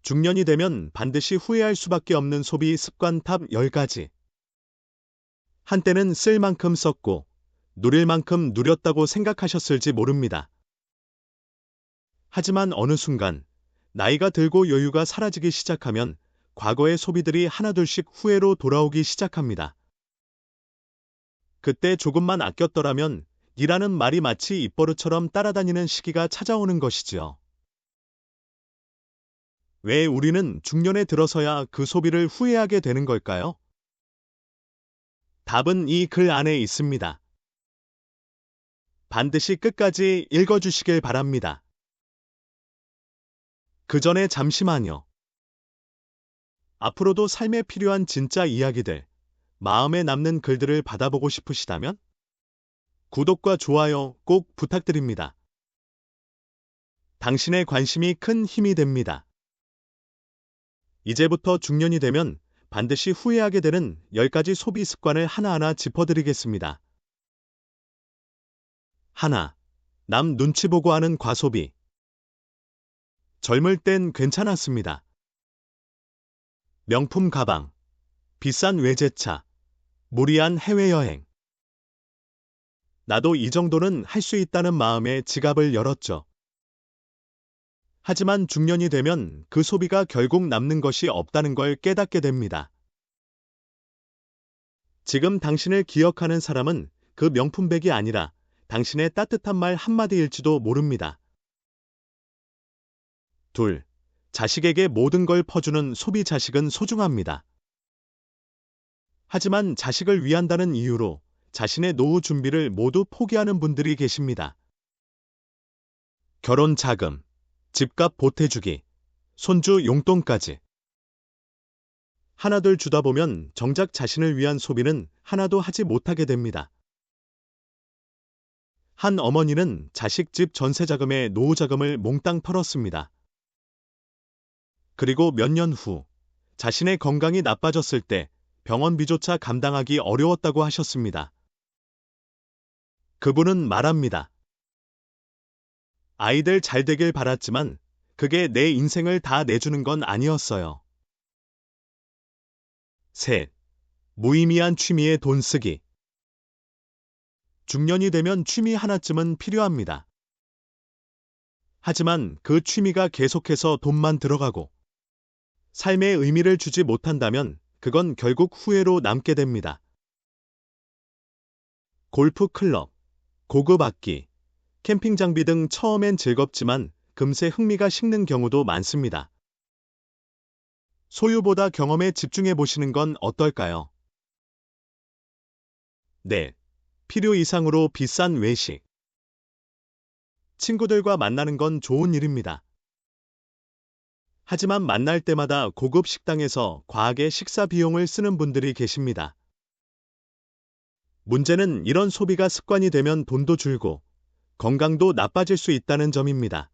중년이 되면 반드시 후회할 수밖에 없는 소비 습관 탑 10가지. 한때는 쓸 만큼 썼고 누릴 만큼 누렸다고 생각하셨을지 모릅니다. 하지만 어느 순간 나이가 들고 여유가 사라지기 시작하면 과거의 소비들이 하나둘씩 후회로 돌아오기 시작합니다. 그때 조금만 아꼈더라면 이라는 말이 마치 입버릇처럼 따라다니는 시기가 찾아오는 것이지요. 왜 우리는 중년에 들어서야 그 소비를 후회하게 되는 걸까요? 답은 이 글 안에 있습니다. 반드시 끝까지 읽어주시길 바랍니다. 그 전에 잠시만요. 앞으로도 삶에 필요한 진짜 이야기들, 마음에 남는 글들을 받아보고 싶으시다면 구독과 좋아요 꼭 부탁드립니다. 당신의 관심이 큰 힘이 됩니다. 이제부터 중년이 되면 반드시 후회하게 되는 10가지 소비 습관을 하나하나 짚어드리겠습니다. 하나, 남 눈치 보고 하는 과소비. 젊을 땐 괜찮았습니다. 명품 가방, 비싼 외제차, 무리한 해외여행. 나도 이 정도는 할 수 있다는 마음에 지갑을 열었죠. 하지만 중년이 되면 그 소비가 결국 남는 것이 없다는 걸 깨닫게 됩니다. 지금 당신을 기억하는 사람은 그 명품백이 아니라 당신의 따뜻한 말 한마디일지도 모릅니다. 둘, 자식에게 모든 걸 퍼주는 소비. 자식은 소중합니다. 하지만 자식을 위한다는 이유로 자신의 노후 준비를 모두 포기하는 분들이 계십니다. 결혼 자금, 집값 보태주기, 손주 용돈까지. 하나둘 주다 보면 정작 자신을 위한 소비는 하나도 하지 못하게 됩니다. 한 어머니는 자식 집 전세 자금에 노후 자금을 몽땅 털었습니다. 그리고 몇 년 후 자신의 건강이 나빠졌을 때 병원비조차 감당하기 어려웠다고 하셨습니다. 그분은 말합니다. 아이들 잘 되길 바랐지만 그게 내 인생을 다 내주는 건 아니었어요. 셋, 무의미한 취미에 돈 쓰기. 중년이 되면 취미 하나쯤은 필요합니다. 하지만 그 취미가 계속해서 돈만 들어가고 삶에 의미를 주지 못한다면 그건 결국 후회로 남게 됩니다. 골프 클럽, 고급 악기, 캠핑 장비 등 처음엔 즐겁지만 금세 흥미가 식는 경우도 많습니다. 소유보다 경험에 집중해 보시는 건 어떨까요? 네, 필요 이상으로 비싼 외식. 친구들과 만나는 건 좋은 일입니다. 하지만 만날 때마다 고급 식당에서 과하게 식사 비용을 쓰는 분들이 계십니다. 문제는 이런 소비가 습관이 되면 돈도 줄고 건강도 나빠질 수 있다는 점입니다.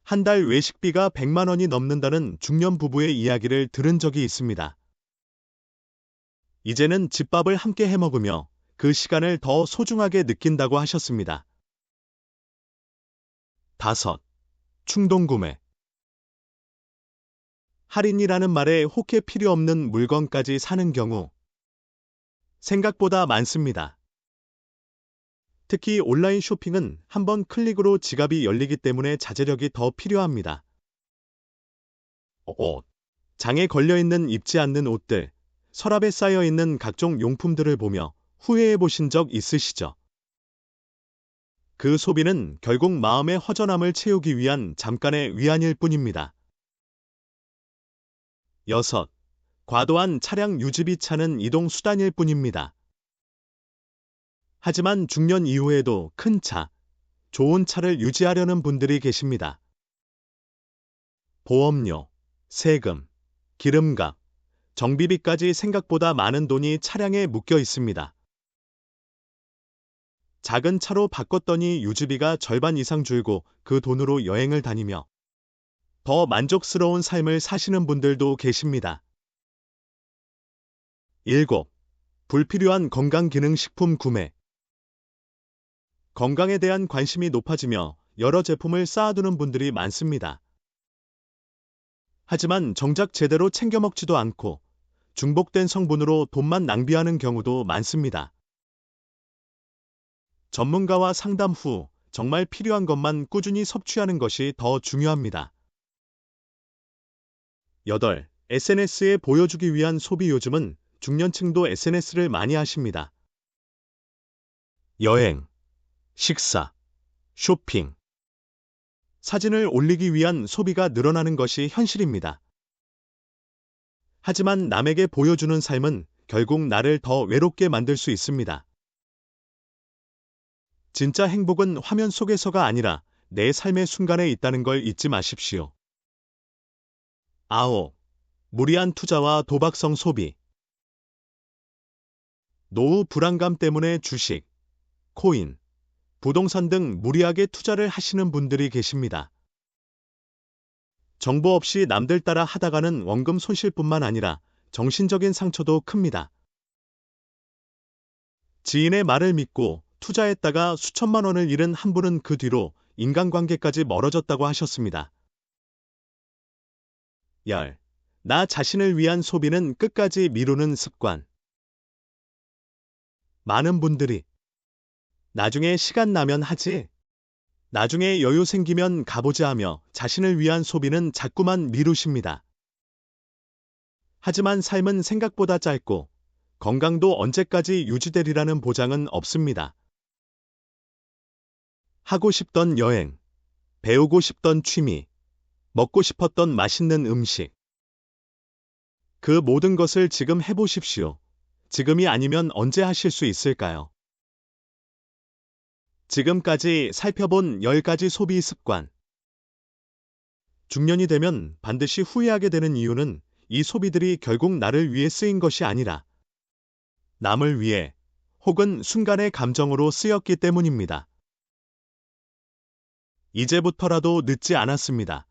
한 달 외식비가 100만 원이 넘는다는 중년 부부의 이야기를 들은 적이 있습니다. 이제는 집밥을 함께 해먹으며 그 시간을 더 소중하게 느낀다고 하셨습니다. 다섯, 충동구매. 할인이라는 말에 혹해 필요 없는 물건까지 사는 경우 생각보다 많습니다. 특히 온라인 쇼핑은 한번 클릭으로 지갑이 열리기 때문에 자제력이 더 필요합니다. 옷. 장에 걸려있는 입지 않는 옷들, 서랍에 쌓여있는 각종 용품들을 보며 후회해 보신 적 있으시죠? 그 소비는 결국 마음의 허전함을 채우기 위한 잠깐의 위안일 뿐입니다. 여섯. 과도한 차량 유지비. 차는 이동 수단일 뿐입니다. 하지만 중년 이후에도 큰 차, 좋은 차를 유지하려는 분들이 계십니다. 보험료, 세금, 기름값, 정비비까지 생각보다 많은 돈이 차량에 묶여 있습니다. 작은 차로 바꿨더니 유지비가 절반 이상 줄고 그 돈으로 여행을 다니며 더 만족스러운 삶을 사시는 분들도 계십니다. 7. 불필요한 건강기능식품 구매. 건강에 대한 관심이 높아지며 여러 제품을 쌓아두는 분들이 많습니다. 하지만 정작 제대로 챙겨 먹지도 않고 중복된 성분으로 돈만 낭비하는 경우도 많습니다. 전문가와 상담 후 정말 필요한 것만 꾸준히 섭취하는 것이 더 중요합니다. 8. SNS에 보여주기 위한 소비. 요즘은 중년층도 SNS를 많이 하십니다. 여행, 식사, 쇼핑, 사진을 올리기 위한 소비가 늘어나는 것이 현실입니다. 하지만 남에게 보여주는 삶은 결국 나를 더 외롭게 만들 수 있습니다. 진짜 행복은 화면 속에서가 아니라 내 삶의 순간에 있다는 걸 잊지 마십시오. 9. 무리한 투자와 도박성 소비. 노후 불안감 때문에 주식, 코인, 부동산 등 무리하게 투자를 하시는 분들이 계십니다. 정보 없이 남들 따라 하다가는 원금 손실뿐만 아니라 정신적인 상처도 큽니다. 지인의 말을 믿고 투자했다가 수천만 원을 잃은 한 분은 그 뒤로 인간관계까지 멀어졌다고 하셨습니다. 10. 나 자신을 위한 소비는 끝까지 미루는 습관. 많은 분들이 나중에 시간 나면 하지, 나중에 여유 생기면 가보자 하며 자신을 위한 소비는 자꾸만 미루십니다. 하지만 삶은 생각보다 짧고 건강도 언제까지 유지되리라는 보장은 없습니다. 하고 싶던 여행, 배우고 싶던 취미, 먹고 싶었던 맛있는 음식. 그 모든 것을 지금 해보십시오. 지금이 아니면 언제 하실 수 있을까요? 지금까지 살펴본 10가지 소비 습관. 중년이 되면 반드시 후회하게 되는 이유는 이 소비들이 결국 나를 위해 쓰인 것이 아니라 남을 위해 혹은 순간의 감정으로 쓰였기 때문입니다. 이제부터라도 늦지 않았습니다.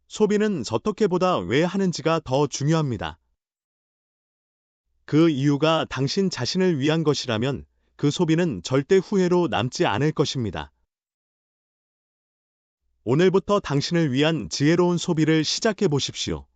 소비는 어떻게보다 왜 하는지가 더 중요합니다. 그 이유가 당신 자신을 위한 것이라면 그 소비는 절대 후회로 남지 않을 것입니다. 오늘부터 당신을 위한 지혜로운 소비를 시작해 보십시오.